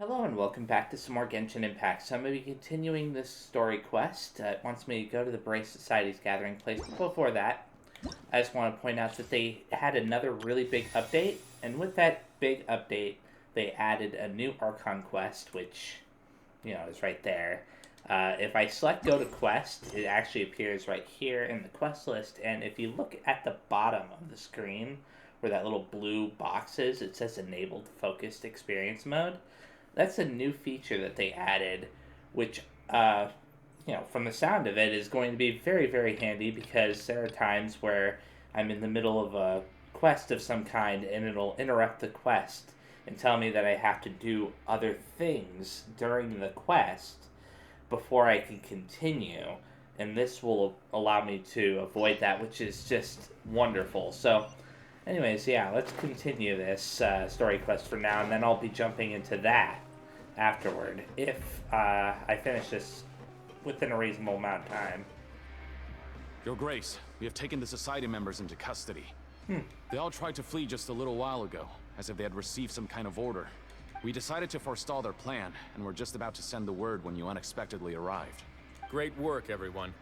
Hello and welcome back to some more Genshin Impact. So I'm going to be continuing this story quest. It wants me to go to the Brace Society's gathering place. But before that, I just want to point out that they had another really big update. And with that big update, they added a new Archon quest, which, is right there. If I select Go to Quest, it actually appears right here in the quest list. And if you look at the bottom of the screen, where that little blue box is, it says Enabled Focused Experience Mode. That's a new feature that they added, which, from the sound of it, is going to be very, very handy because there are times where I'm in the middle of a quest of some kind and it'll interrupt the quest and tell me that I have to do other things during the quest before I can continue. And this will allow me to avoid that, which is just wonderful. So, anyways, yeah, let's continue this story quest for now, and then I'll be jumping into that afterward, if I finish this within a reasonable amount of time. Your Grace, we have taken the Society members into custody. They all tried to flee just a little while ago, as if they had received some kind of order. We decided to forestall their plan, and were just about to send the word when you unexpectedly arrived. Great work, everyone.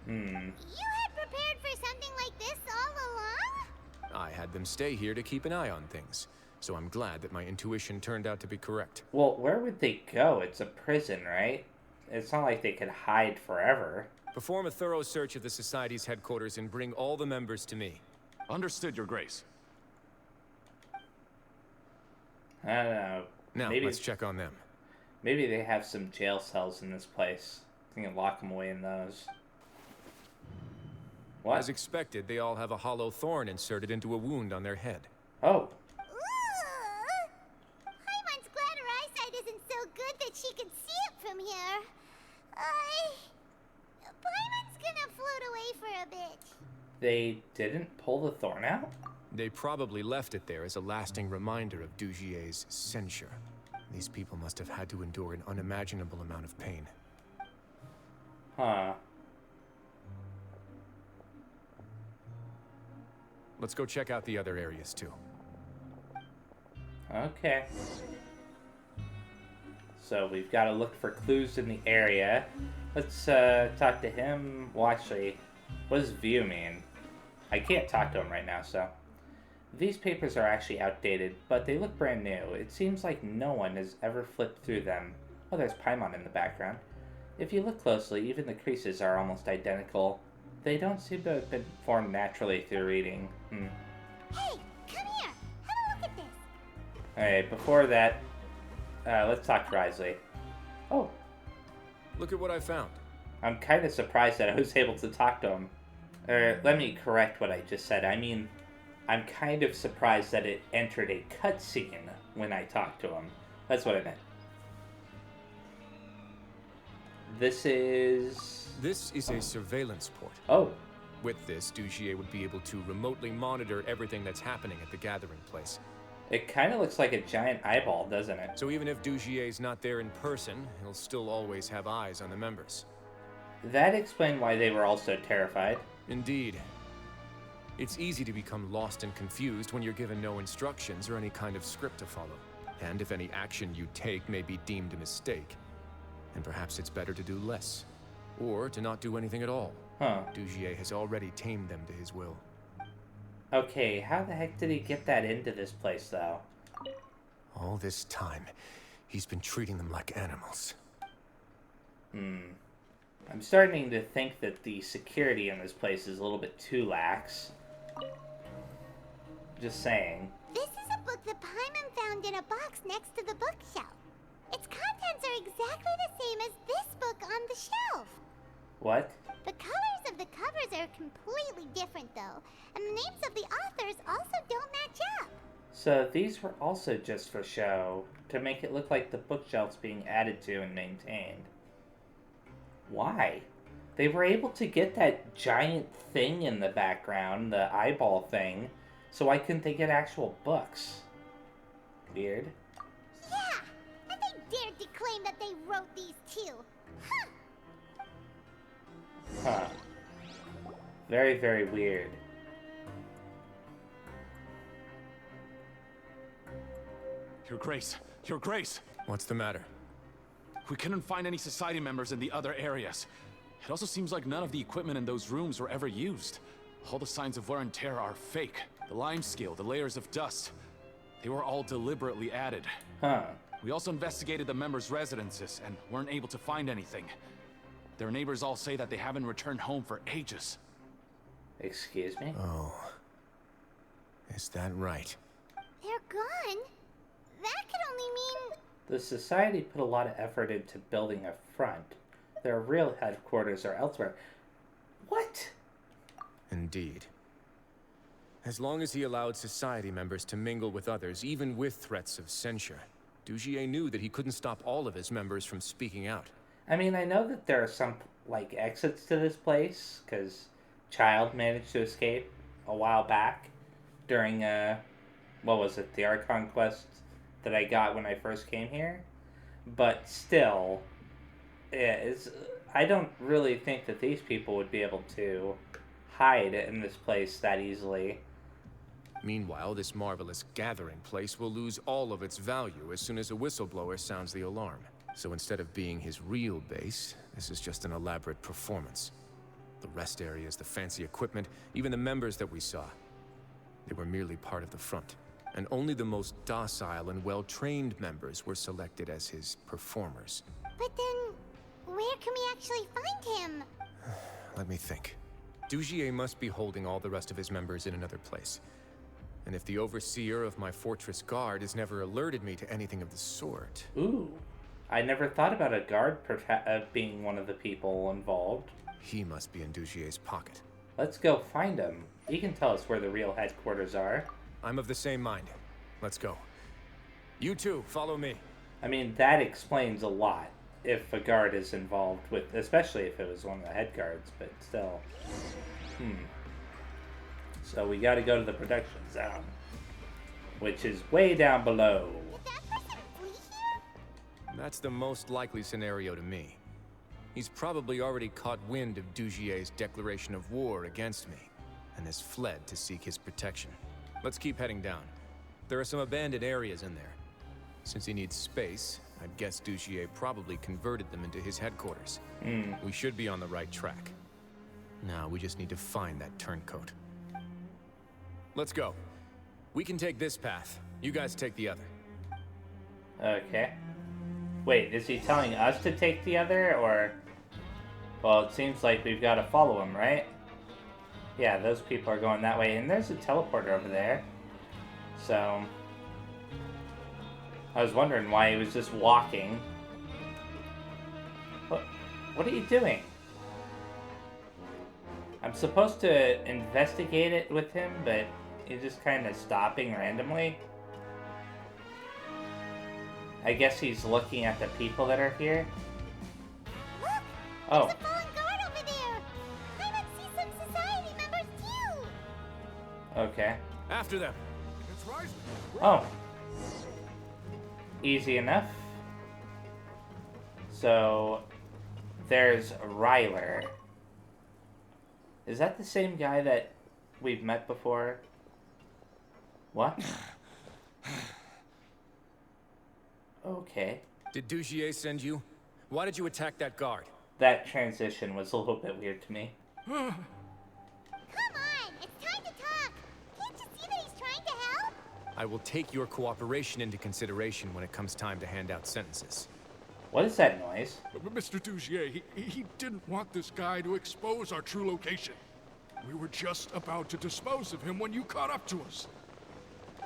You had prepared for something like this all along? I had them stay here to keep an eye on things, so I'm glad that my intuition turned out to be correct. Well, where would they go? It's a prison, right? It's not like they could hide forever. Perform a thorough search of the Society's headquarters and bring all the members to me. Understood, Your Grace. I don't know. Now, let's check on them. Maybe they have some jail cells in this place. You can lock them away in those. What? As expected, they all have a hollow thorn inserted into a wound on their head. Oh. Paimon's glad her eyesight isn't so good that she can see it from here. Paimon's gonna float away for a bit. They didn't pull the thorn out? They probably left it there as a lasting reminder of Dugier's censure. These people must have had to endure an unimaginable amount of pain. Huh. Let's go check out the other areas, too. Okay. So we've got to look for clues in the area. Let's talk to him. Well, actually, what does view mean? I can't talk to him right now, so. These papers are actually outdated, but they look brand new. It seems like no one has ever flipped through them. Oh, there's Paimon in the background. If you look closely, even the creases are almost identical. They don't seem to have been formed naturally through reading. Hey, come here. Have a look at this. Alright, before that, let's talk to Wriothesley. Oh. Look at what I found. I'm kind of surprised that I was able to talk to him. Let me correct what I just said. I mean, I'm kind of surprised that it entered a cutscene when I talked to him. That's what I meant. This is a surveillance port. Oh. With this, Dugier would be able to remotely monitor everything that's happening at the gathering place. It kind of looks like a giant eyeball, doesn't it? So even if Dugier's not there in person, he'll still always have eyes on the members. That explained why they were all so terrified. Indeed. It's easy to become lost and confused when you're given no instructions or any kind of script to follow. And if any action you take may be deemed a mistake, then perhaps it's better to do less. Or to not do anything at all. Huh. Dugier has already tamed them to his will. Okay, how the heck did he get that into this place, though? All this time, he's been treating them like animals. I'm starting to think that the security in this place is a little bit too lax. Just saying. This is a book that Paimon found in a box next to the bookshelf. Its contents are exactly the same as this book on the shelf. What? The colors of the covers are completely different, though, and the names of the authors also don't match up. So these were also just for show, to make it look like the bookshelf's being added to and maintained. Why? They were able to get that giant thing in the background, the eyeball thing, so why couldn't they get actual books? Weird. Yeah, and they dared to claim that they wrote these too. Huh. Huh. Very, very weird. Your Grace, Your Grace! What's the matter? We couldn't find any society members in the other areas. It also seems like none of the equipment in those rooms were ever used. All the signs of wear and tear are fake. The lime scale, the layers of dust, they were all deliberately added. Huh. We also investigated the members' residences and weren't able to find anything. Their neighbors all say that they haven't returned home for ages. Excuse me? Oh. Is that right? They're gone? That could only mean... The Society put a lot of effort into building a front. Their real headquarters are elsewhere. What? Indeed. As long as he allowed Society members to mingle with others, even with threats of censure, Dugier knew that he couldn't stop all of his members from speaking out. I mean, I know that there are some, like, exits to this place, because Child managed to escape a while back during, what was it, the Archon quest that I got when I first came here. But still, I don't really think that these people would be able to hide in this place that easily. Meanwhile, this marvelous gathering place will lose all of its value as soon as a whistleblower sounds the alarm. So instead of being his real base, this is just an elaborate performance. The rest areas, the fancy equipment, even the members that we saw, they were merely part of the front. And only the most docile and well-trained members were selected as his performers. But then, where can we actually find him? Let me think. Dugier must be holding all the rest of his members in another place. And if the overseer of my fortress guard has never alerted me to anything of the sort... Ooh. I never thought about a guard being one of the people involved. He must be in Dugier's pocket. Let's go find him. He can tell us where the real headquarters are. I'm of the same mind. Let's go. You two, follow me. I mean, that explains a lot if a guard is involved with, especially if it was one of the head guards, but still. So we gotta go to the production zone, which is way down below. Did that person flee here? That's the most likely scenario to me. He's probably already caught wind of Dugier's declaration of war against me, and has fled to seek his protection. Let's keep heading down. There are some abandoned areas in there. Since he needs space, I'd guess Dugier probably converted them into his headquarters. We should be on the right track. Now we just need to find that turncoat. Let's go. We can take this path. You guys take the other. Okay. Wait, is he telling us to take the other, or... Well, it seems like we've got to follow him, right? Yeah, those people are going that way, and there's a teleporter over there. So... I was wondering why he was just walking. What are you doing? I'm supposed to investigate it with him, but he's just kind of stopping randomly. I guess he's looking at the people that are here. Look! Oh. There's a fallen guard over there! I might see some society members too! Okay. After them! It's rising. Oh. Easy enough. So, there's Ryler. Is that the same guy that we've met before? What? Okay. Did Dugier send you? Why did you attack that guard? That transition was a little bit weird to me. Come on! It's time to talk! Can't you see that he's trying to help? I will take your cooperation into consideration when it comes time to hand out sentences. What is that noise? Mr. Dugier, he didn't want this guy to expose our true location. We were just about to dispose of him when you caught up to us.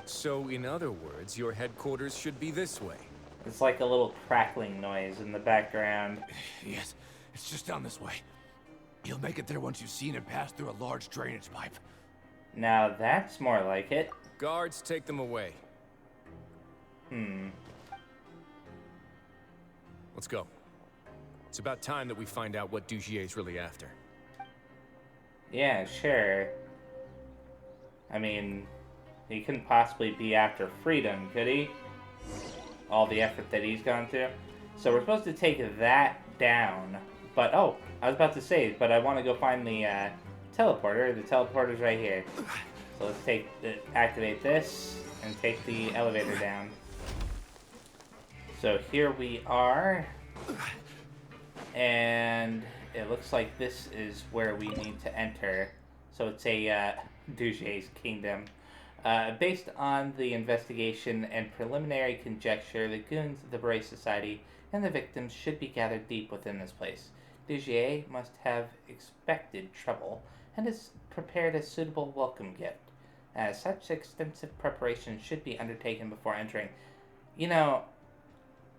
So, in other words, your headquarters should be this way. It's like a little crackling noise in the background. Yes, it's just down this way. You'll make it there once you've seen him pass through a large drainage pipe. Now that's more like it. Guards, take them away. Let's go. It's about time that we find out what Dugier's really after. Yeah, sure. I mean, he couldn't possibly be after freedom, could he? All the effort that he's gone through. So we're supposed to take that down. But, oh, I was about to say, but I want to go find the teleporter. The teleporter's right here. So let's activate this and take the elevator down. So here we are. And it looks like this is where we need to enter. So it's a Duje's kingdom. Based on the investigation and preliminary conjecture, the goons of the Beret Society and the victims should be gathered deep within this place. Dujier must have expected trouble and has prepared a suitable welcome gift. As such, extensive preparation should be undertaken before entering. You know,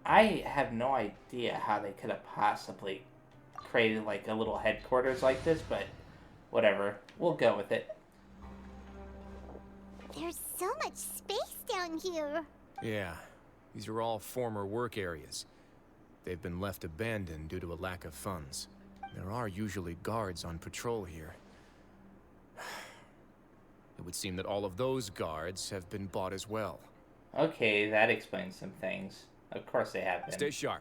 I have no idea how they could have possibly created like a little headquarters like this, but whatever. We'll go with it. There's so much space down here. Yeah, these are all former work areas. They've been left abandoned due to a lack of funds. There are usually guards on patrol here. It would seem that all of those guards have been bought as well. Okay, that explains some things. Of course they have been. Stay sharp.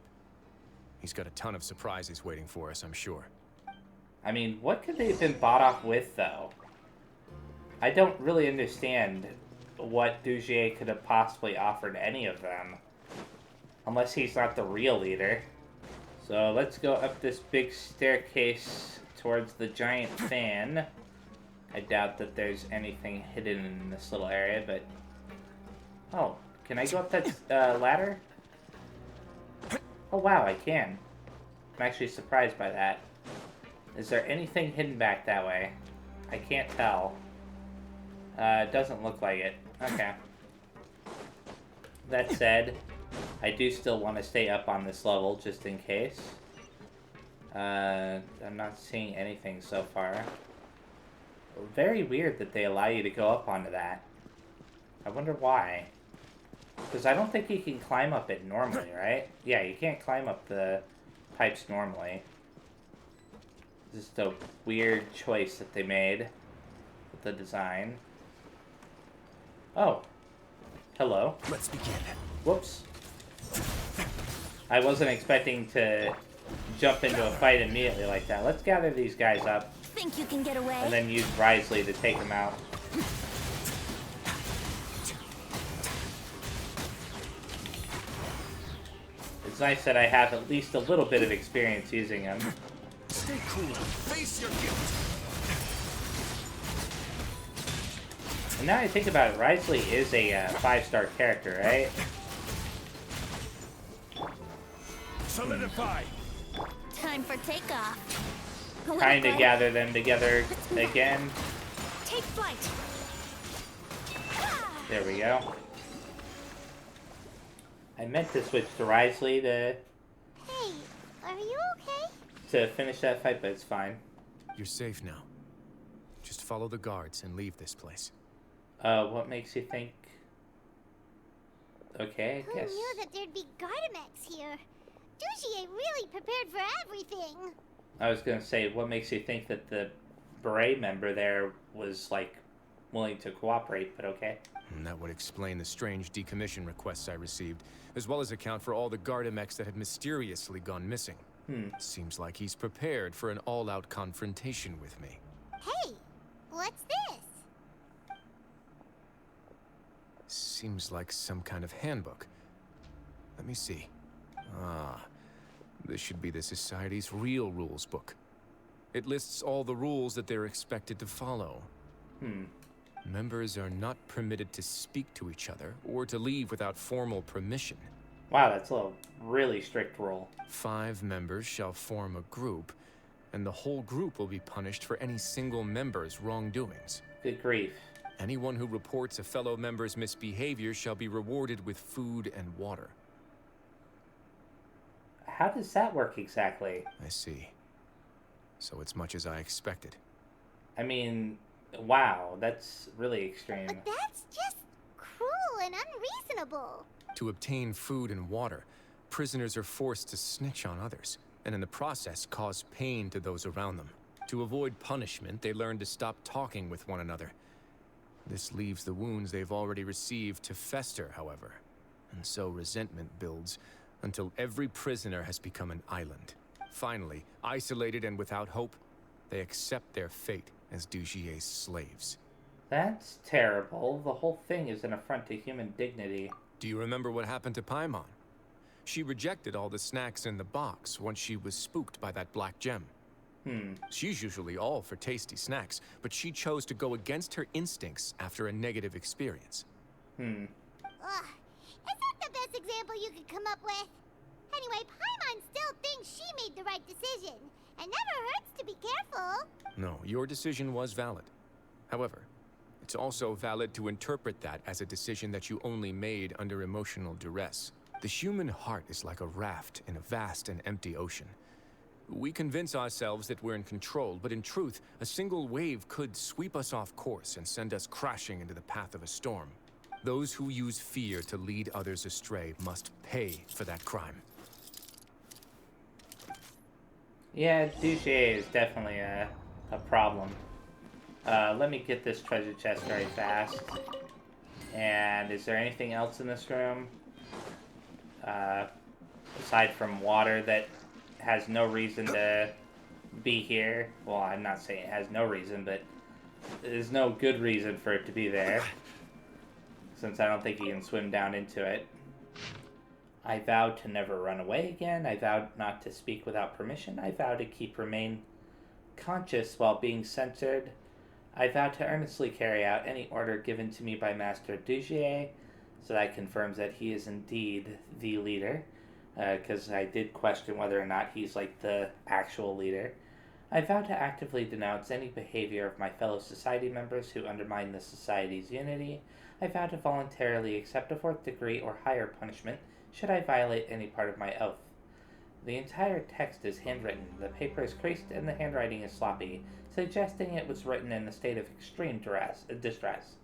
He's got a ton of surprises waiting for us, I'm sure. I mean, what could they have been bought off with, though? I don't really understand what Dujier could have possibly offered any of them. Unless he's not the real leader. So let's go up this big staircase towards the giant fan. I doubt that there's anything hidden in this little area, but... Oh, can I go up that ladder? Oh wow, I can. I'm actually surprised by that. Is there anything hidden back that way? I can't tell. It doesn't look like it. Okay. That said, I do still want to stay up on this level just in case. I'm not seeing anything so far. Very weird that they allow you to go up onto that. I wonder why. Because I don't think you can climb up it normally, right? Yeah, you can't climb up the pipes normally. Just a weird choice that they made with the design. Oh. Hello. Let's begin. Whoops. I wasn't expecting to jump into a fight immediately like that. Let's gather these guys up. Think you can get away? And then use Wriothesley to take them out. It's nice that I have at least a little bit of experience using them. Stay cool. Face your guilt. And now I think about it, Wriothesley is a 5-star character, right? Solidify. Time for takeoff. Trying to gather them together again. Take flight. There we go. I meant to switch to Wriothesley Hey, are you okay? to finish that fight, but it's fine. You're safe now. Just follow the guards and leave this place. What makes you think... Okay, I Who guess... knew that there'd be Gardamex here? Dujier really prepared for everything. I was gonna say, what makes you think that the Beret member there was, like, willing to cooperate, but okay. And that would explain the strange decommission requests I received, as well as account for all the Gardamex that had mysteriously gone missing. Seems like he's prepared for an all-out confrontation with me. Hey, what's this? Seems like some kind of handbook. Let me see. Ah, this should be the Society's real rules book. It lists all the rules that they're expected to follow. Members are not permitted to speak to each other or to leave without formal permission. Wow, that's a really strict rule. 5 members shall form a group, and the whole group will be punished for any single member's wrongdoings. Good grief. Anyone who reports a fellow member's misbehavior shall be rewarded with food and water. How does that work exactly? I see. So it's much as I expected. I mean, wow, that's really extreme. But that's just cruel and unreasonable. To obtain food and water, prisoners are forced to snitch on others, and in the process cause pain to those around them. To avoid punishment, they learn to stop talking with one another. This leaves the wounds they've already received to fester, however. And so resentment builds until every prisoner has become an island. Finally, isolated and without hope, they accept their fate as Dujier's slaves. That's terrible. The whole thing is an affront to human dignity. Do you remember what happened to Paimon? She rejected all the snacks in the box once she was spooked by that black gem. She's usually all for tasty snacks, but she chose to go against her instincts after a negative experience. Ugh, is that the best example you could come up with? Anyway, Paimon still thinks she made the right decision. It never hurts to be careful. No, your decision was valid. However, it's also valid to interpret that as a decision that you only made under emotional duress. The human heart is like a raft in a vast and empty ocean. We convince ourselves that we're in control, but in truth, a single wave could sweep us off course and send us crashing into the path of a storm. Those who use fear to lead others astray must pay for that crime. Yeah, Douche is definitely a problem. Let me get this treasure chest very fast. And is there anything else in this room? Aside from water that has no reason to be here. Well, I'm not saying it has no reason, but there's no good reason for it to be there. Since I don't think you can swim down into it. I vowed to never run away again. I vowed not to speak without permission. I vowed to remain conscious while being censored. I vowed to earnestly carry out any order given to me by Master Dugier, so that confirms that he is indeed the leader, because I did question whether or not he's like the actual leader. I vow to actively denounce any behavior of my fellow society members who undermine the society's unity. I vow to voluntarily accept a 4th degree or higher punishment should I violate any part of my oath. The entire text is handwritten. The paper is creased and the handwriting is sloppy, suggesting it was written in a state of extreme distress.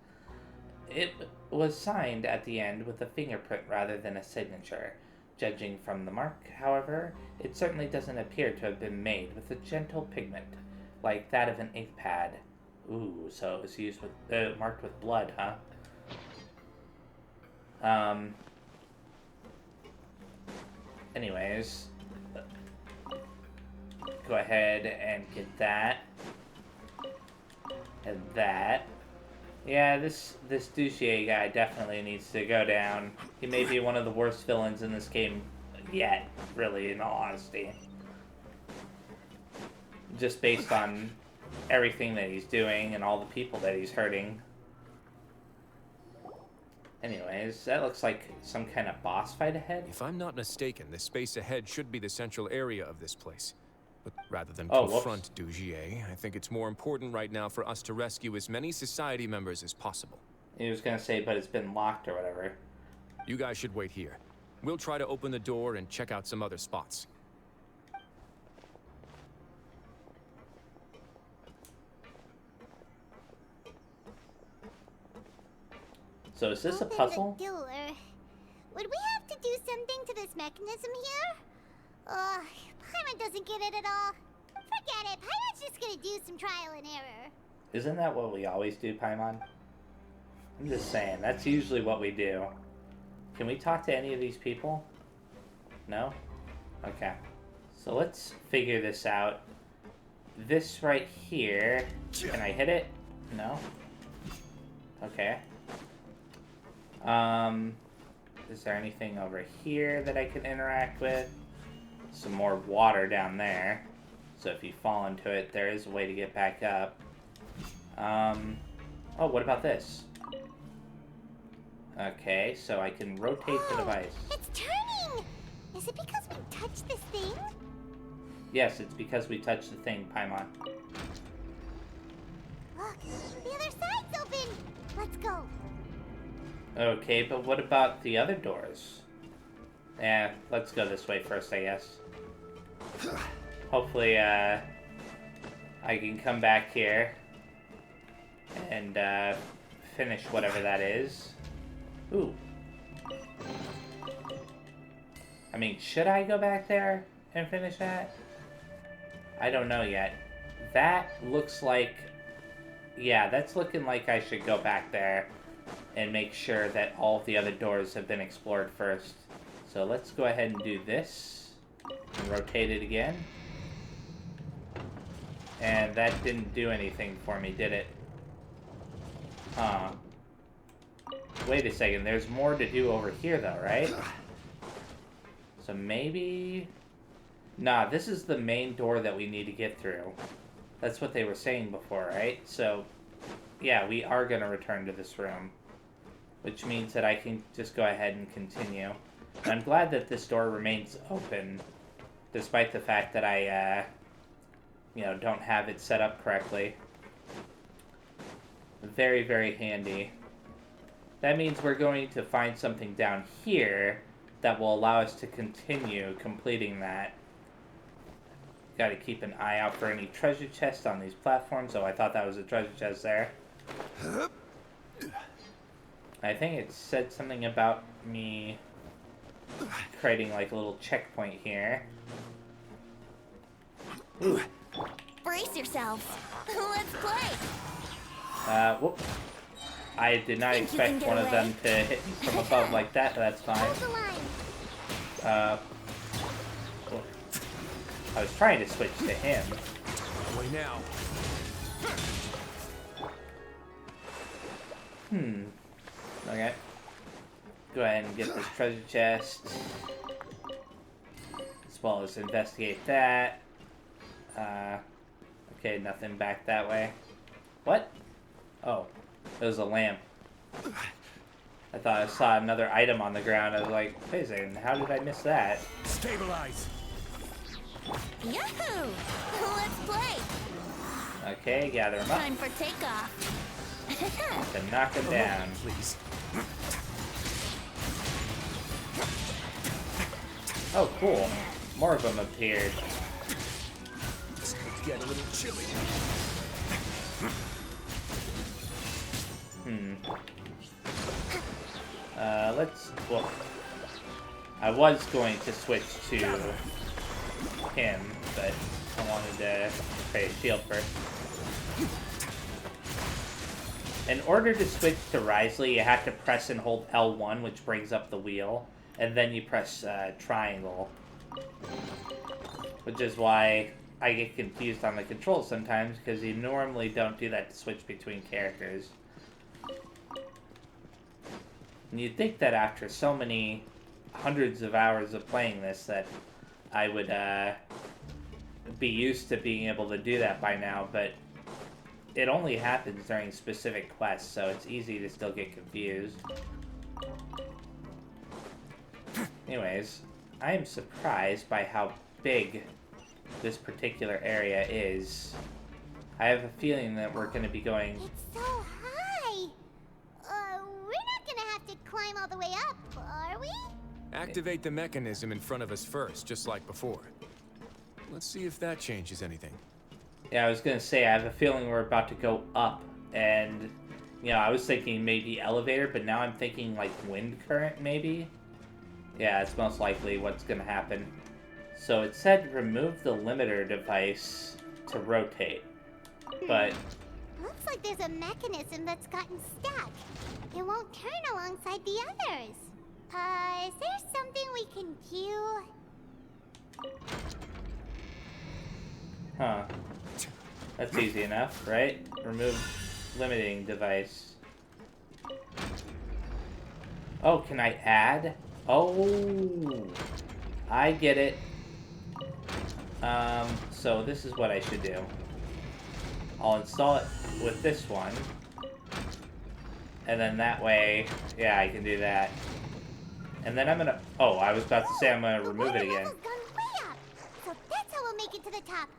It was signed at the end with a fingerprint rather than a signature. Judging from the mark, however, it certainly doesn't appear to have been made with a gentle pigment, like that of an ink pad. Ooh, so it was used with, marked with blood, huh? Anyways, go ahead and get that. And that. Yeah, this Duchier guy definitely needs to go down. He may be one of the worst villains in this game yet, really, in all honesty. Just based on everything that he's doing and all the people that he's hurting. Anyways, that looks like some kind of boss fight ahead. If I'm not mistaken, the space ahead should be the central area of this place. But rather than Oh, confront Dugier, I think it's more important right now for us to rescue as many society members as possible. He was gonna say, but it's been locked or whatever. You guys should wait here. We'll try to open the door and check out some other spots. So is this a Open puzzle? the door. Would we have to do something to this mechanism here? Paimon doesn't get it at all. Forget it. Paimon's just gonna do some trial and error. Isn't that what we always do, Paimon? I'm just saying, that's usually what we do. Can we talk to any of these people? No? Okay. So let's figure this out. This right here, can I hit it? No? Okay. Is there anything over here that I can interact with? Some more water down there. So if you fall into it, there is a way to get back up. Oh, what about this? Okay, so I can rotate the device. It's turning! Is it because we touched this thing? Yes, it's because we touched the thing, Paimon. Look, the other side's open! Let's go. Okay, but what about the other doors? Yeah, let's go this way first, I guess. Hopefully, I can come back here and finish whatever that is. Ooh. I mean, should I go back there and finish that? I don't know yet. That looks like... Yeah, that's looking like I should go back there and make sure that all of the other doors have been explored first. So let's go ahead and do this. And rotate it again. And that didn't do anything for me, did it? Huh. Wait a second, there's more to do over here though, right? So maybe... Nah, this is the main door that we need to get through. That's what they were saying before, right? So, yeah, we are going to return to this room. Which means that I can just go ahead and continue. And I'm glad that this door remains open. Despite the fact that I, don't have it set up correctly. Very, very handy. That means we're going to find something down here that will allow us to continue completing that. Got to keep an eye out for any treasure chests on these platforms. Oh, I thought that was a treasure chest there. I think it said something about me creating like a little checkpoint here. Ooh. Brace yourselves. Let's play. Whoop. I did not expect one of them to hit me from above like that, but that's fine. Hold the line. I was trying to switch to him. Away now. Okay. Go ahead and get this treasure chest. As well as investigate that. Okay, nothing back that way. What? Oh, it was a lamp. I thought I saw another item on the ground. I was like, wait a second, how did I miss that? Stabilize. Yahoo! Let's play. Okay, gather them up. Time for takeoff. To knock them down. Please. Oh, cool. More of them appeared. This could get a little chilly. Well, I was going to switch to him, but I wanted to create a shield first. In order to switch to Wriothesley, you have to press and hold L1, which brings up the wheel, and then you press triangle. Which is why I get confused on the controls sometimes, because you normally don't do that to switch between characters. And you'd think that after so many hundreds of hours of playing this that I would be used to being able to do that by now, but it only happens during specific quests, so it's easy to still get confused. Anyways, I am surprised by how big this particular area is. I have a feeling that we're going to be going... It's so high. We're not gonna have to climb all the way up, are we? Activate the mechanism in front of us first, just like before. Let's see if that changes anything. Yeah, I was going to say, I have a feeling we're about to go up, and, I was thinking maybe elevator, but now I'm thinking, like, wind current, maybe? Yeah, it's most likely what's going to happen. So it said remove the limiter device to rotate, but... Looks like there's a mechanism that's gotten stuck. It won't turn alongside the others. Is there something we can do? Huh. That's easy enough, right? Remove limiting device. Oh, can I add? Oh, I get it. So this is what I should do. I'll install it with this one. And then that way, yeah, I can do that. And then I'm gonna... Oh, I was about to say I'm gonna remove it again. The water level's gone way up, so that's how we'll make it to the top.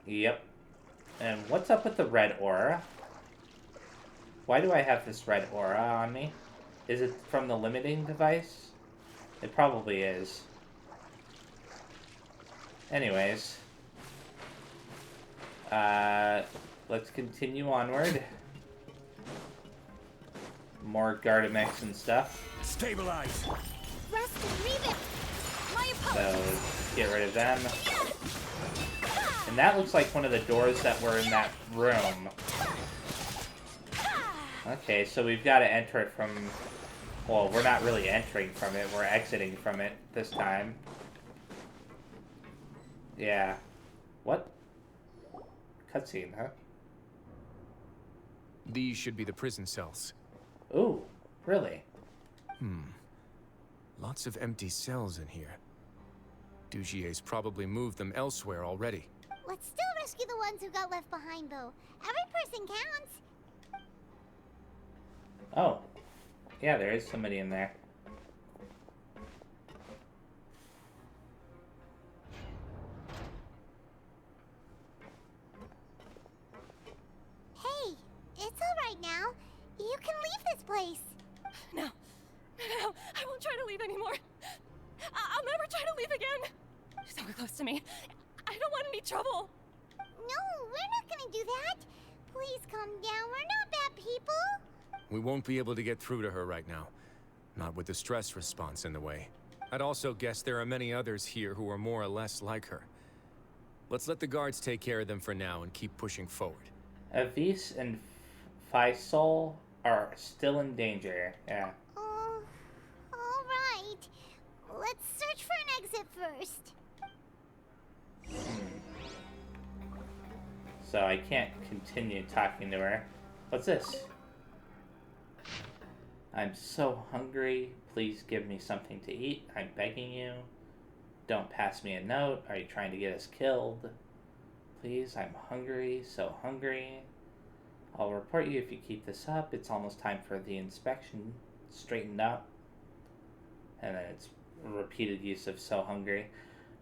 Yep. And what's up with the red aura? Why do I have this red aura on me? Is it from the limiting device? It probably is. Anyways. Let's continue onward. More Gardamex and stuff. Stabilize. Rust and Reeve it. My So, opponent. let's get rid of them. And that looks like one of the doors that were in that room. Okay, so we've got to enter it from... Well, we're not really entering from it, we're exiting from it this time. Yeah. What? Cutscene, huh? These should be the prison cells. Ooh, really? Lots of empty cells in here. Dugier's probably moved them elsewhere already. Let's still rescue the ones who got left behind, though. Every person counts. Oh. Yeah, there is somebody in there. Hey, it's all right now. You can leave this place. No. No, I won't try to leave anymore. I'll never try to leave again. Don't get close to me. I don't want any trouble. No, we're not gonna do that. Please calm down. We're not bad people. We won't be able to get through to her right now. Not with the stress response in the way. I'd also guess there are many others here who are more or less like her. Let's let the guards take care of them for now and keep pushing forward. Avis and Faisal are still in danger. Yeah. All right. Let's search for an exit first. So I can't continue talking to her. What's this? I'm so hungry. Please give me something to eat. I'm begging you. Don't pass me a note. Are you trying to get us killed? Please, I'm hungry. So hungry. I'll report you if you keep this up. It's almost time for the inspection. Straightened up. And then it's repeated use of so hungry.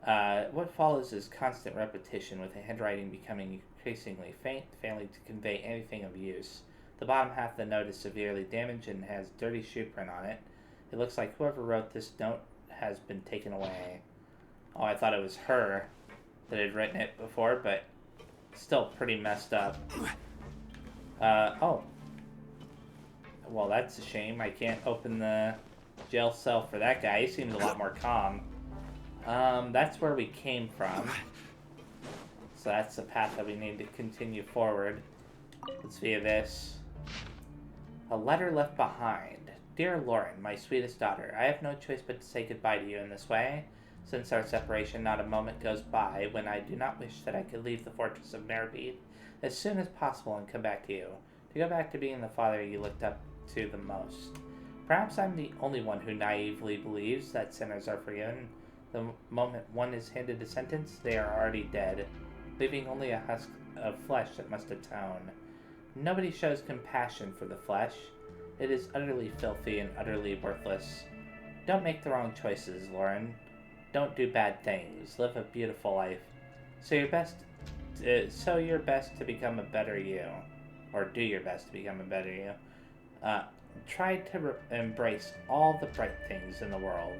What follows is constant repetition, with the handwriting becoming increasingly faint, failing to convey anything of use. The bottom half of the note is severely damaged and has dirty shoe print on it. It looks like whoever wrote this note has been taken away. Oh, I thought it was her that had written it before, but still pretty messed up. Oh. Well, that's a shame. I can't open the jail cell for that guy. He seems a lot more calm. That's where we came from. So that's the path that we need to continue forward. Let's view this. A letter left behind. Dear Lauren, my sweetest daughter, I have no choice but to say goodbye to you in this way. Since our separation, not a moment goes by when I do not wish that I could leave the fortress of Merbead as soon as possible and come back to you. To go back to being the father you looked up to the most. Perhaps I'm the only one who naively believes that sinners are forgiven. The moment one is handed a sentence, they are already dead, leaving only a husk of flesh that must atone. Nobody shows compassion for the flesh. It is utterly filthy and utterly worthless. Don't make the wrong choices, Lauren. Don't do bad things. Live a beautiful life. So your best to become a better you, or do your best to become a better you. Try to embrace all the bright things in the world,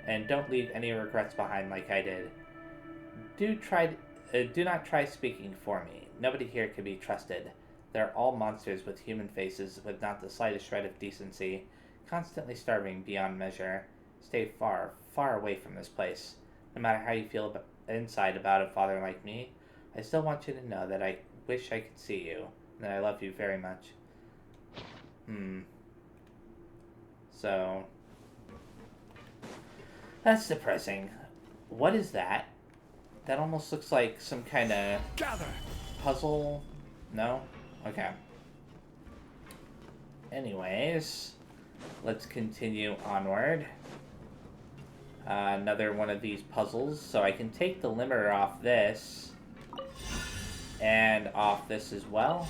and don't leave any regrets behind like I did. Do not try speaking for me. Nobody here can be trusted. They're all monsters with human faces, with not the slightest shred of decency, constantly starving beyond measure. Stay far, far away from this place. No matter how you feel inside about a father like me, I still want you to know that I wish I could see you, and that I love you very much. So, that's depressing. What is that? That almost looks like some kind of puzzle. No? Okay. Anyways, let's continue onward. Another one of these puzzles. So I can take the limiter off this. And off this as well.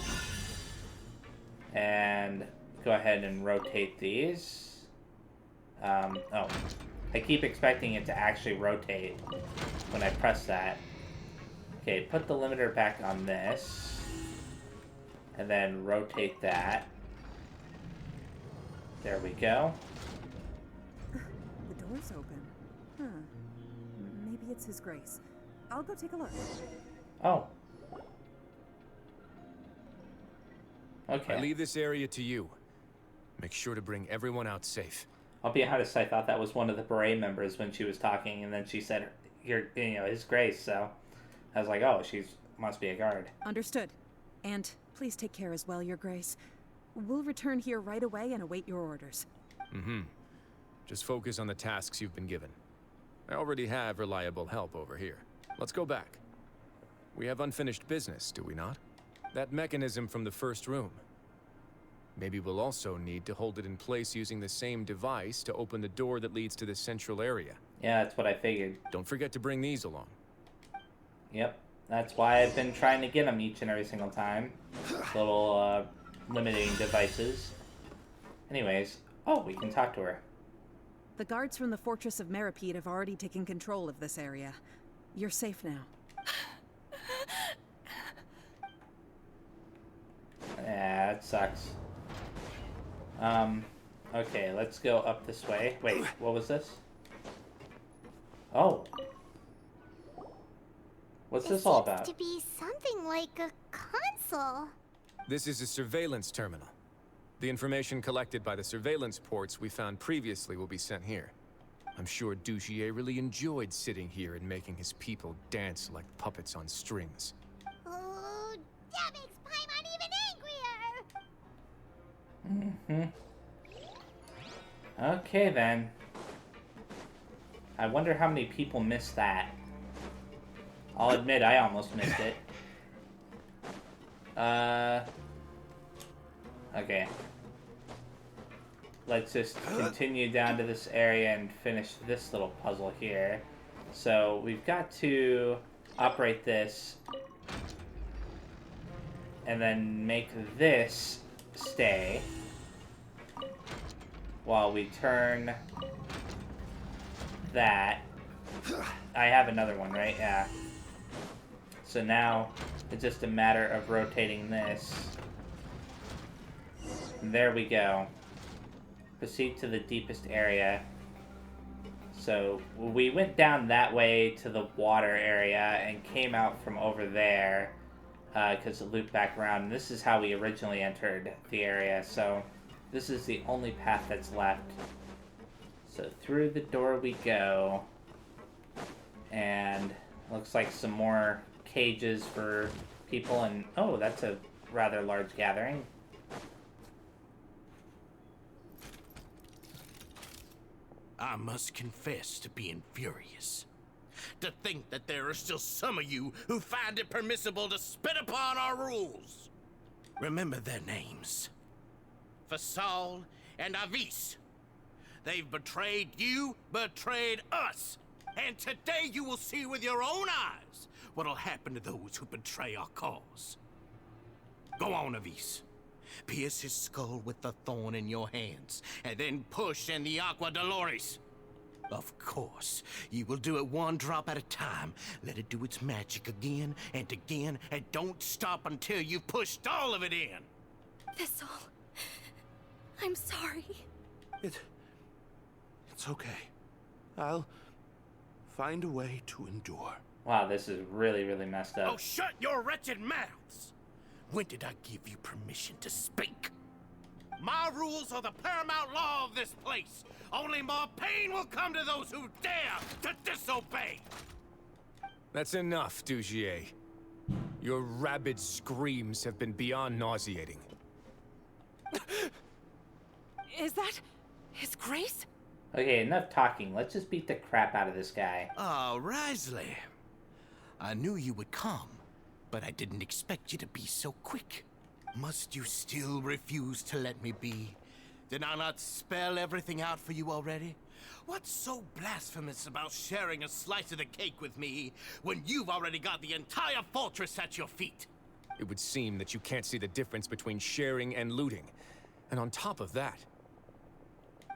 And go ahead and rotate these. Oh. I keep expecting it to actually rotate when I press that. Okay, put the limiter back on this. And then rotate that. There we go. The door's open. Huh. Maybe it's His Grace. I'll go take a look. Oh. Okay. I leave this area to you. Make sure to bring everyone out safe. I'll be honest, I thought that was one of the beret members when she was talking, and then she said, His Grace, so I was like, oh, must be a guard. Understood. And please take care as well, Your Grace. We'll return here right away and await your orders. Just focus on the tasks you've been given. I already have reliable help over here. Let's go back. We have unfinished business, do we not? That mechanism from the first room. Maybe we'll also need to hold it in place using the same device to open the door that leads to the central area. Yeah, that's what I figured. Don't forget to bring these along. Yep, that's why I've been trying to get them each and every single time. Little limiting devices. Anyways, oh, we can talk to her. The guards from the Fortress of Meripede have already taken control of this area. You're safe now. Yeah, it sucks. Okay, let's go up this way. Wait, what was this? Oh. What's this all about? It seems to be something like a console. This is a surveillance terminal. The information collected by the surveillance ports we found previously will be sent here. I'm sure Dugier really enjoyed sitting here and making his people dance like puppets on strings. Oh, that makes Paimon even angrier! Okay, then. I wonder how many people missed that. I'll admit I almost missed it. Okay. Let's just continue down to this area and finish this little puzzle here. So we've got to operate this and then make this stay while we turn that. I have another one, right? Yeah. So now it's just a matter of rotating this. And there we go. Proceed to the deepest area. So we went down that way to the water area and came out from over there because it looped back around. And this is how we originally entered the area. So this is the only path that's left. So through the door we go. And looks like some more cages for people. And oh, that's a rather large gathering. I must confess to being furious. To think that there are still some of you who find it permissible to spit upon our rules. Remember their names. Fasal and Avis. They've betrayed you, betrayed us. And today you will see with your own eyes what'll happen to those who betray our cause. Go on, Avis. Pierce his skull with the thorn in your hands, and then push in the Aqua Dolores. Of course, you will do it one drop at a time. Let it do its magic again, and don't stop until you've pushed all of it in. Thistle, I'm sorry. It's okay. I'll find a way to endure. Wow, this is really, really messed up. Oh, shut your wretched mouths! When did I give you permission to speak? My rules are the paramount law of this place. Only more pain will come to those who dare to disobey. That's enough, Dugier. Your rabid screams have been beyond nauseating. Is that His Grace? Okay, enough talking. Let's just beat the crap out of this guy. Oh, Wriothesley. I knew you would come, but I didn't expect you to be so quick. Must you still refuse to let me be? Did I not spell everything out for you already? What's so blasphemous about sharing a slice of the cake with me when you've already got the entire fortress at your feet? It would seem that you can't see the difference between sharing and looting. And on top of that,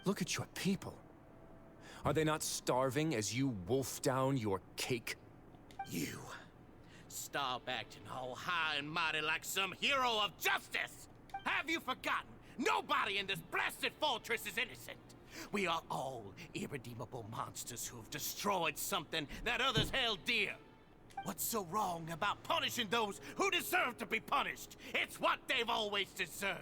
look at your people. Are they not starving as you wolf down your cake? You stop acting all high and mighty like some hero of justice! Have you forgotten? Nobody in this blasted fortress is innocent. We are all irredeemable monsters who have destroyed something that others held dear. What's so wrong about punishing those who deserve to be punished? It's what they've always deserved.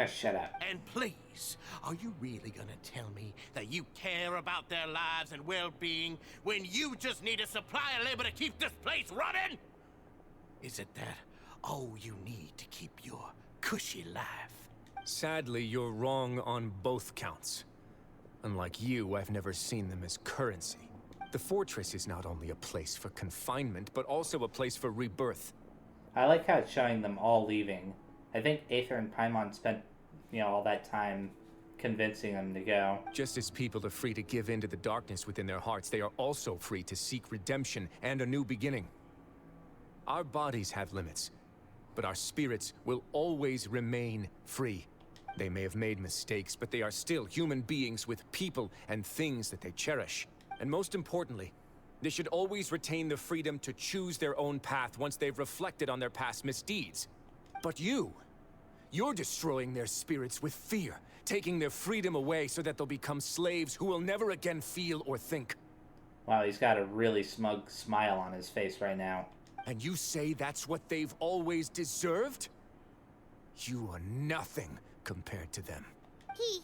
Shut up. And please, are you really gonna tell me that you care about their lives and well-being when you just need a supply of labor to keep this place running? Is it that all you need to keep your cushy life? Sadly, you're wrong on both counts. Unlike you, I've never seen them as currency. The fortress is not only a place for confinement, but also a place for rebirth. I like how it's showing them all leaving. I think Aether and Paimon spent you know, all that time convincing them to go. Just as people are free to give in to the darkness within their hearts, they are also free to seek redemption and a new beginning. Our bodies have limits, but our spirits will always remain free. They may have made mistakes, but they are still human beings with people and things that they cherish. And most importantly, they should always retain the freedom to choose their own path once they've reflected on their past misdeeds. But you're destroying their spirits with fear, taking their freedom away so that they'll become slaves who will never again feel or think. Wow, he's got a really smug smile on his face right now. And you say that's what they've always deserved? You are nothing compared to them. He's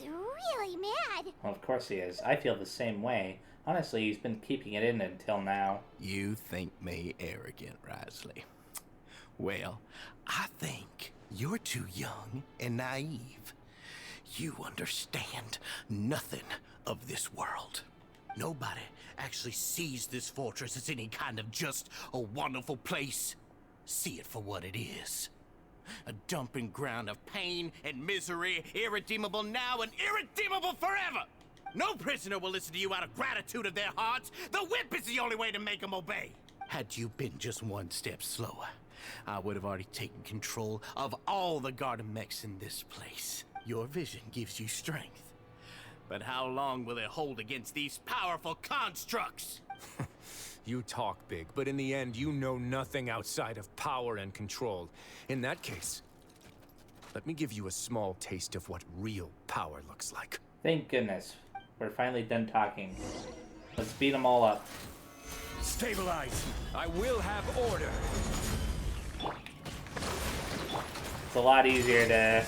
really mad. Well, of course he is. I feel the same way. Honestly, he's been keeping it in until now. You think me arrogant, Wriothesley? Well, I think you're too young and naive. You understand nothing of this world. Nobody actually sees this fortress as any kind of just a wonderful place. See it for what it is. A dumping ground of pain and misery, irredeemable now and irredeemable forever. No prisoner will listen to you out of gratitude of their hearts. The whip is the only way to make them obey. Had you been just one step slower, I would have already taken control of all the garden mechs in this place. Your vision gives you strength. But how long will it hold against these powerful constructs? You talk big, but in the end, you know nothing outside of power and control. In that case, let me give you a small taste of what real power looks like. Thank goodness. We're finally done talking. Let's beat them all up. Stabilize! I will have order! It's a lot easier to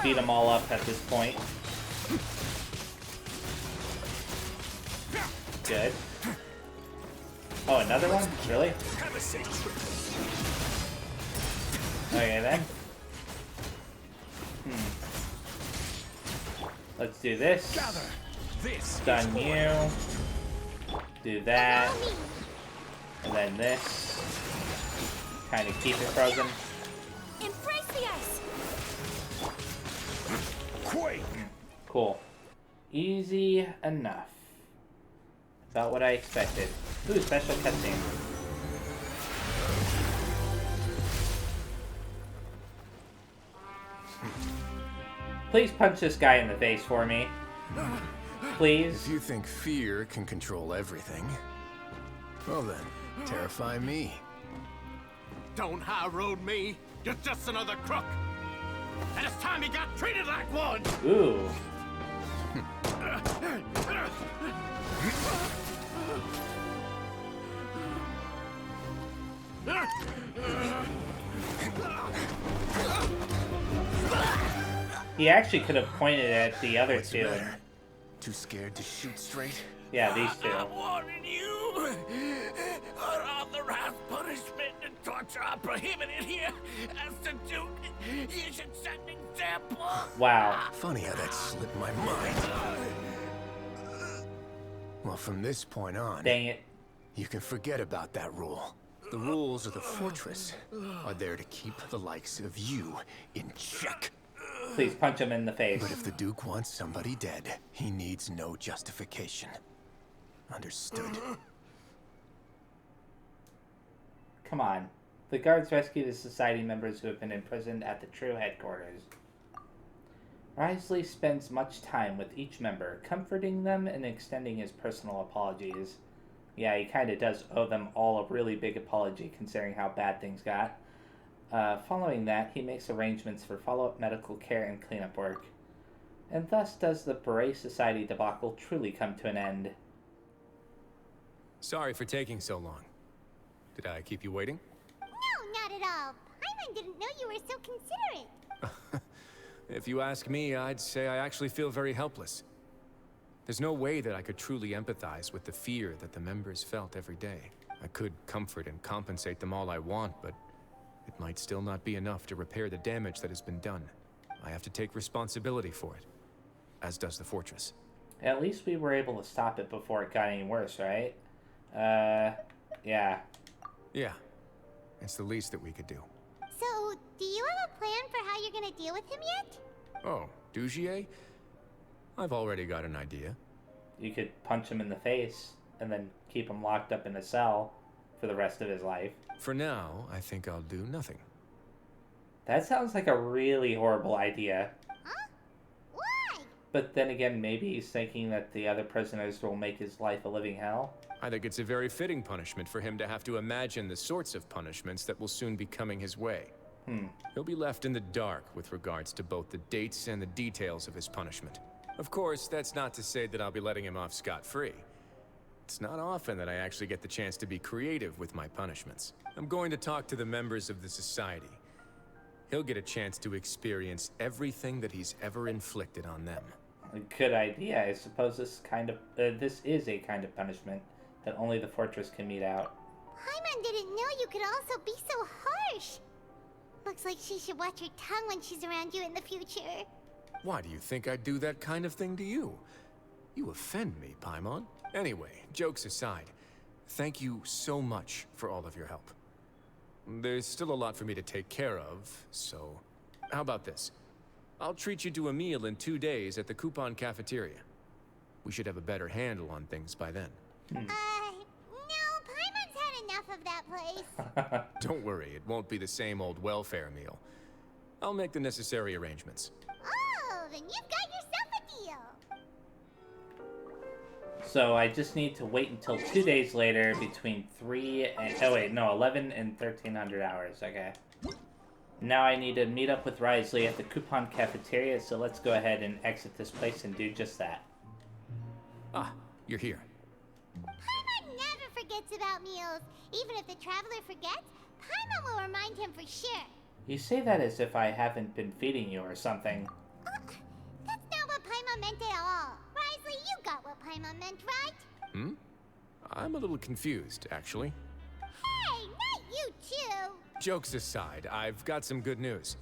beat them all up at this point. Good. Oh, another one? Really? Okay then. Let's do this. Stun you. Do that. And then this. Kind of keep it frozen. Embrace the ice. Cool. Easy enough. About what I expected. Ooh, special cutscene. Please punch this guy in the face for me. Please. If you think fear can control everything, well then, terrify me. Don't high road me. You're just another crook. And it's time you got treated like one. Ooh. He actually could have pointed at the other What's two. the matter? Too scared to shoot straight? Yeah, these two. I warned you. Unauthorized punishment and torture are prohibited here. As the Duke, you should set an example. Wow. Funny how that slipped my mind. Well, from this point on, Dang it. you can forget about that rule. The rules of the fortress are there to keep the likes of you in check. Please punch him in the face. But if the Duke wants somebody dead, he needs no justification. Understood. Come on. The guards rescue the society members who have been imprisoned at the true headquarters. Wriothesley spends much time with each member, comforting them and extending his personal apologies. Yeah, he kind of does owe them all a really big apology, considering how bad things got. Following that, he makes arrangements for follow-up medical care and cleanup work. And thus does the Beret Society debacle truly come to an end. Sorry for taking so long. Did I keep you waiting? No, not at all. Paimon didn't know you were so considerate. If you ask me, I'd say I actually feel very helpless. There's no way that I could truly empathize with the fear that the members felt every day. I could comfort and compensate them all I want, but it might still not be enough to repair the damage that has been done. I have to take responsibility for it, as does the fortress. At least we were able to stop it before it got any worse, right? Yeah. Yeah, it's the least that we could do. So, do you have a plan for you're gonna deal with him yet? Oh, Dugier? I've already got an idea. You could punch him in the face and then keep him locked up in a cell for the rest of his life. For now, I think I'll do nothing. That sounds like a really horrible idea. Huh? Why? But then again, maybe he's thinking that the other prisoners will make his life a living hell. I think it's a very fitting punishment for him to have to imagine the sorts of punishments that will soon be coming his way. He'll be left in the dark with regards to both the dates and the details of his punishment. Of course, that's not to say that I'll be letting him off scot-free. It's not often that I actually get the chance to be creative with my punishments. I'm going to talk to the members of the society. He'll get a chance to experience everything that he's ever inflicted on them. A good idea. I suppose this is a kind of punishment that only the fortress can mete out. Paimon didn't know you could also be so harsh. Looks like she should watch her tongue when she's around you in the future. Why do you think I'd do that kind of thing to you? You offend me, Paimon. Anyway, jokes aside, thank you so much for all of your help. There's still a lot for me to take care of, so how about this? I'll treat you to a meal in 2 days at the Coupon Cafeteria. We should have a better handle on things by then. No, Paimon's had enough of that place. Don't worry, it won't be the same old welfare meal. I'll make the necessary arrangements. Oh, then you've got yourself a deal. So I just need to wait until 2 days later between 11 and 1300 hours. Okay. Now I need to meet up with Wriothesley at the Coupon Cafeteria, so let's go ahead and exit this place and do just that. Ah, you're here. Paimon never forgets about meals. Even if the traveler forgets, Paimon will remind him for sure. You say that as if I haven't been feeding you or something. That's not what Paimon meant at all. Wriothesley, you got what Paimon meant, right? I'm a little confused, actually. Hey, not you too. Jokes aside, I've got some good news.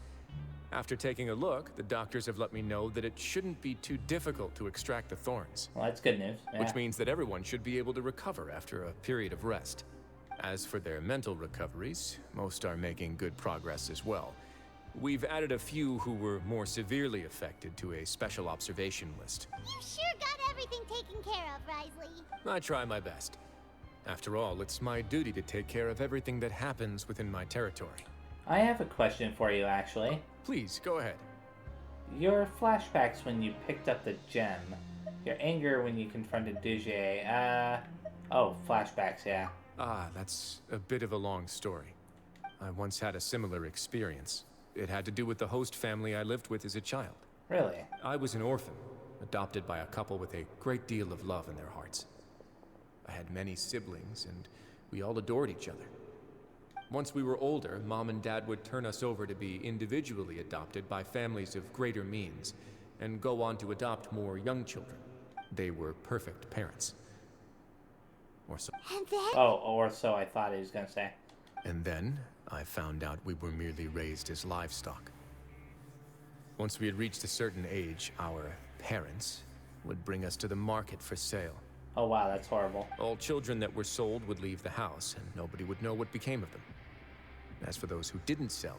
After taking a look, the doctors have let me know that it shouldn't be too difficult to extract the thorns. Well, that's good news. Yeah. Which means that everyone should be able to recover after a period of rest. As for their mental recoveries, most are making good progress as well. We've added a few who were more severely affected to a special observation list. You sure got everything taken care of, Wriothesley. I try my best. After all, it's my duty to take care of everything that happens within my territory. I have a question for you, actually. Please, go ahead. Your flashbacks when you picked up the gem. Your anger when you confronted Dugier. Oh, flashbacks, yeah. Ah, that's a bit of a long story. I once had a similar experience. It had to do with the host family I lived with as a child. Really? I was an orphan, adopted by a couple with a great deal of love in their hearts. I had many siblings, and we all adored each other. Once we were older, Mom and Dad would turn us over to be individually adopted by families of greater means, and go on to adopt more young children. They were perfect parents. Or so. And then? Oh, or so I thought he was gonna say. And then, I found out we were merely raised as livestock. Once we had reached a certain age, our parents would bring us to the market for sale. Oh wow, that's horrible. All children that were sold would leave the house, and nobody would know what became of them. As for those who didn't sell,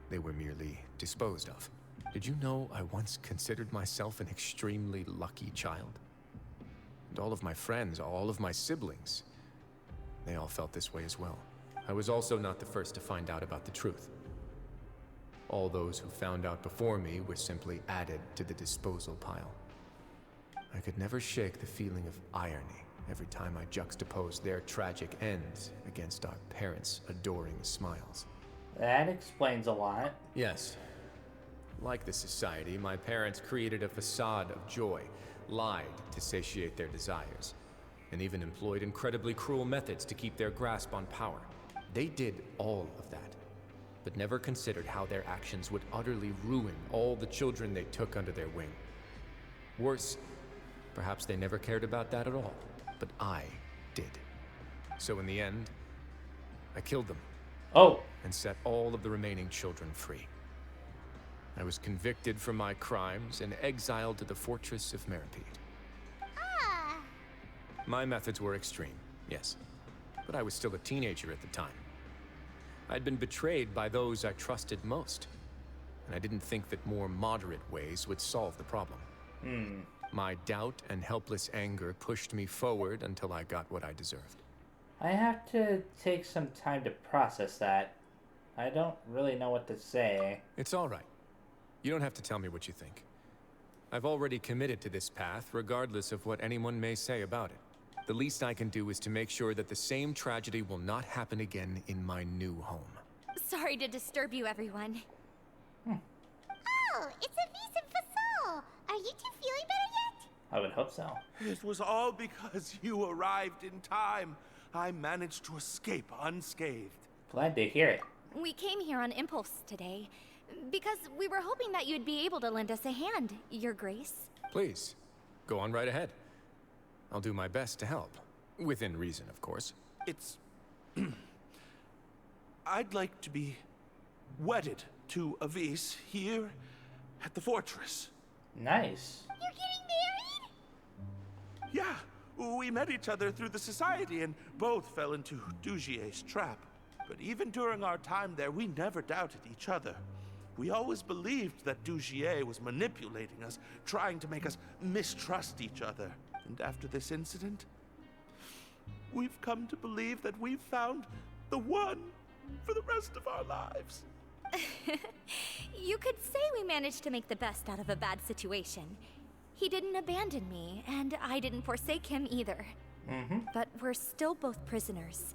they were merely disposed of. Did you know I once considered myself an extremely lucky child? And all of my friends, all of my siblings, they all felt this way as well. I was also not the first to find out about the truth. All those who found out before me were simply added to the disposal pile. I could never shake the feeling of irony every time I juxtaposed their tragic ends against our parents' adoring smiles. That explains a lot. Yes. Like the society, my parents created a facade of joy, lied to satiate their desires, and even employed incredibly cruel methods to keep their grasp on power. They did all of that, but never considered how their actions would utterly ruin all the children they took under their wing. Worse, perhaps they never cared about that at all, but I did. So in the end, I killed them. Oh! And set all of the remaining children free. I was convicted for my crimes and exiled to the fortress of Meripede. Ah! My methods were extreme, yes, but I was still a teenager at the time. I'd been betrayed by those I trusted most. and I didn't think that more moderate ways would solve the problem. My doubt and helpless anger pushed me forward until I got what I deserved. I have to take some time to process that. I don't really know what to say. It's all right. You don't have to tell me what you think. I've already committed to this path, regardless of what anyone may say about it. The least I can do is to make sure that the same tragedy will not happen again in my new home. Sorry to disturb you, everyone. Oh, it's Avise and Fasol. Are you two feeling better yet? I would hope so. It was all because you arrived in time. I managed to escape unscathed. Glad to hear it. We came here on impulse today, because we were hoping that you'd be able to lend us a hand, Your Grace. Please, go on right ahead. I'll do my best to help. Within reason, of course. It's... I'd like to be wedded to Avise here at the fortress. Nice. You're getting married? Yeah, we met each other through the society and both fell into Dugier's trap. But even during our time there, we never doubted each other. We always believed that Dugier was manipulating us, trying to make us mistrust each other. And after this incident, we've come to believe that we've found the one for the rest of our lives. You could say we managed to make the best out of a bad situation. He didn't abandon me, and I didn't forsake him either. But we're still both prisoners.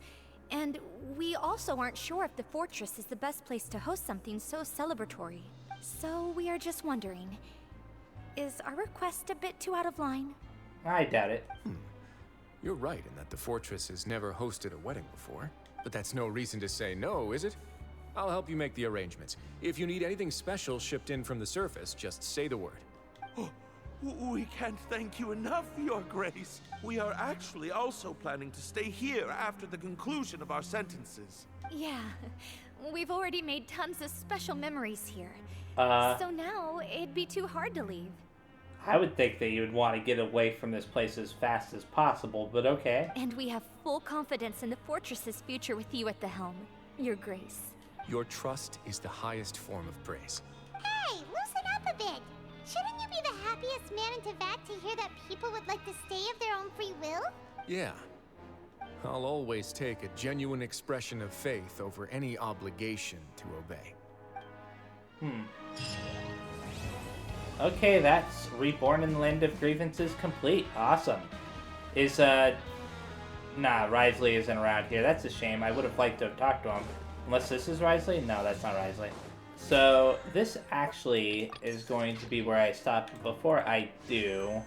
And we also aren't sure if the fortress is the best place to host something so celebratory. So we are just wondering, is our request a bit too out of line? I doubt it. You're right in that the fortress has never hosted a wedding before. But that's no reason to say no, is it? I'll help you make the arrangements. If you need anything special shipped in from the surface, just say the word. Oh, we can't thank you enough, Your Grace. We are actually also planning to stay here after the conclusion of our sentences. Yeah, we've already made tons of special memories here. So now, it'd be too hard to leave. I would think that you would want to get away from this place as fast as possible, but okay. And we have full confidence in the fortress's future with you at the helm, Your Grace. Your trust is the highest form of praise. Hey, loosen up a bit. Shouldn't you be the happiest man in Teyvat to hear that people would like to stay of their own free will? Yeah. I'll always take a genuine expression of faith over any obligation to obey. Okay, that's Reborn in the Land of Grievances complete. Awesome. Is, Nah, Wriothesley isn't around here. That's a shame. I would have liked to have talked to him. Unless this is Wriothesley? No, that's not Wriothesley. So, this actually is going to be where I stop. Before I do,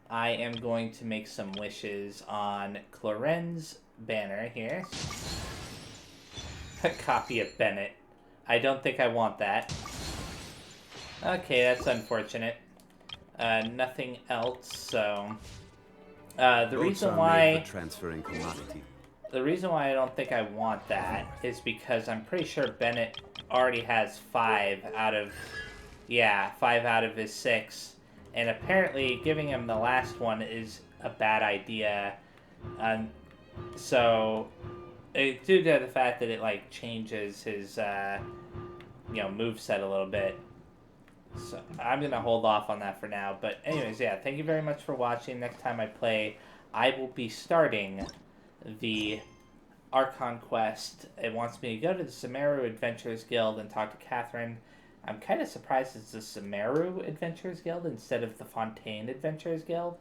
I am going to make some wishes on Cloren's banner here. A copy of Bennett. I don't think I want that. Okay, that's unfortunate. Nothing else, so... the reason why... transferring commodity. The reason why I don't think I want that is because I'm pretty sure Bennett already has 5 out of... Yeah, 5 out of his 6. And apparently giving him the last one is a bad idea. So, due to the fact that it, like, changes his, you know, moveset a little bit. So, I'm going to hold off on that for now. But anyways, yeah, thank you very much for watching. Next time I play, I will be starting the Archon quest. It wants me to go to the Sumeru Adventurers Guild and talk to Catherine. I'm kind of surprised it's the Sumeru Adventurers Guild instead of the Fontaine Adventurers Guild.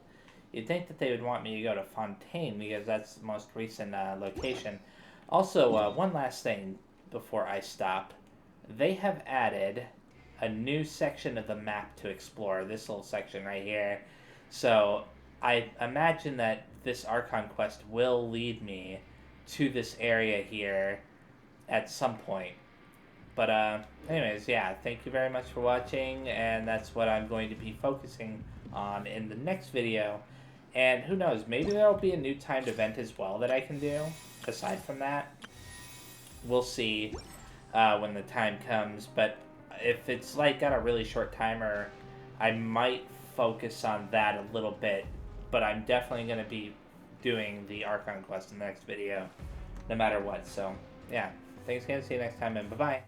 You'd think that they would want me to go to Fontaine because that's the most recent location. Also, one last thing before I stop. They have added a new section of the map to explore, this little section right here. So I imagine that this Archon quest will lead me to this area here at some point. But anyways, yeah, thank you very much for watching, and that's what I'm going to be focusing on in the next video. And who knows, maybe there'll be a new timed event as well that I can do. Aside from that, we'll see when the time comes. But if it's like got a really short timer, I might focus on that a little bit. But I'm definitely going to be doing the Archon quest in the next video, no matter what. So, yeah. Thanks again. See you next time, and bye-bye.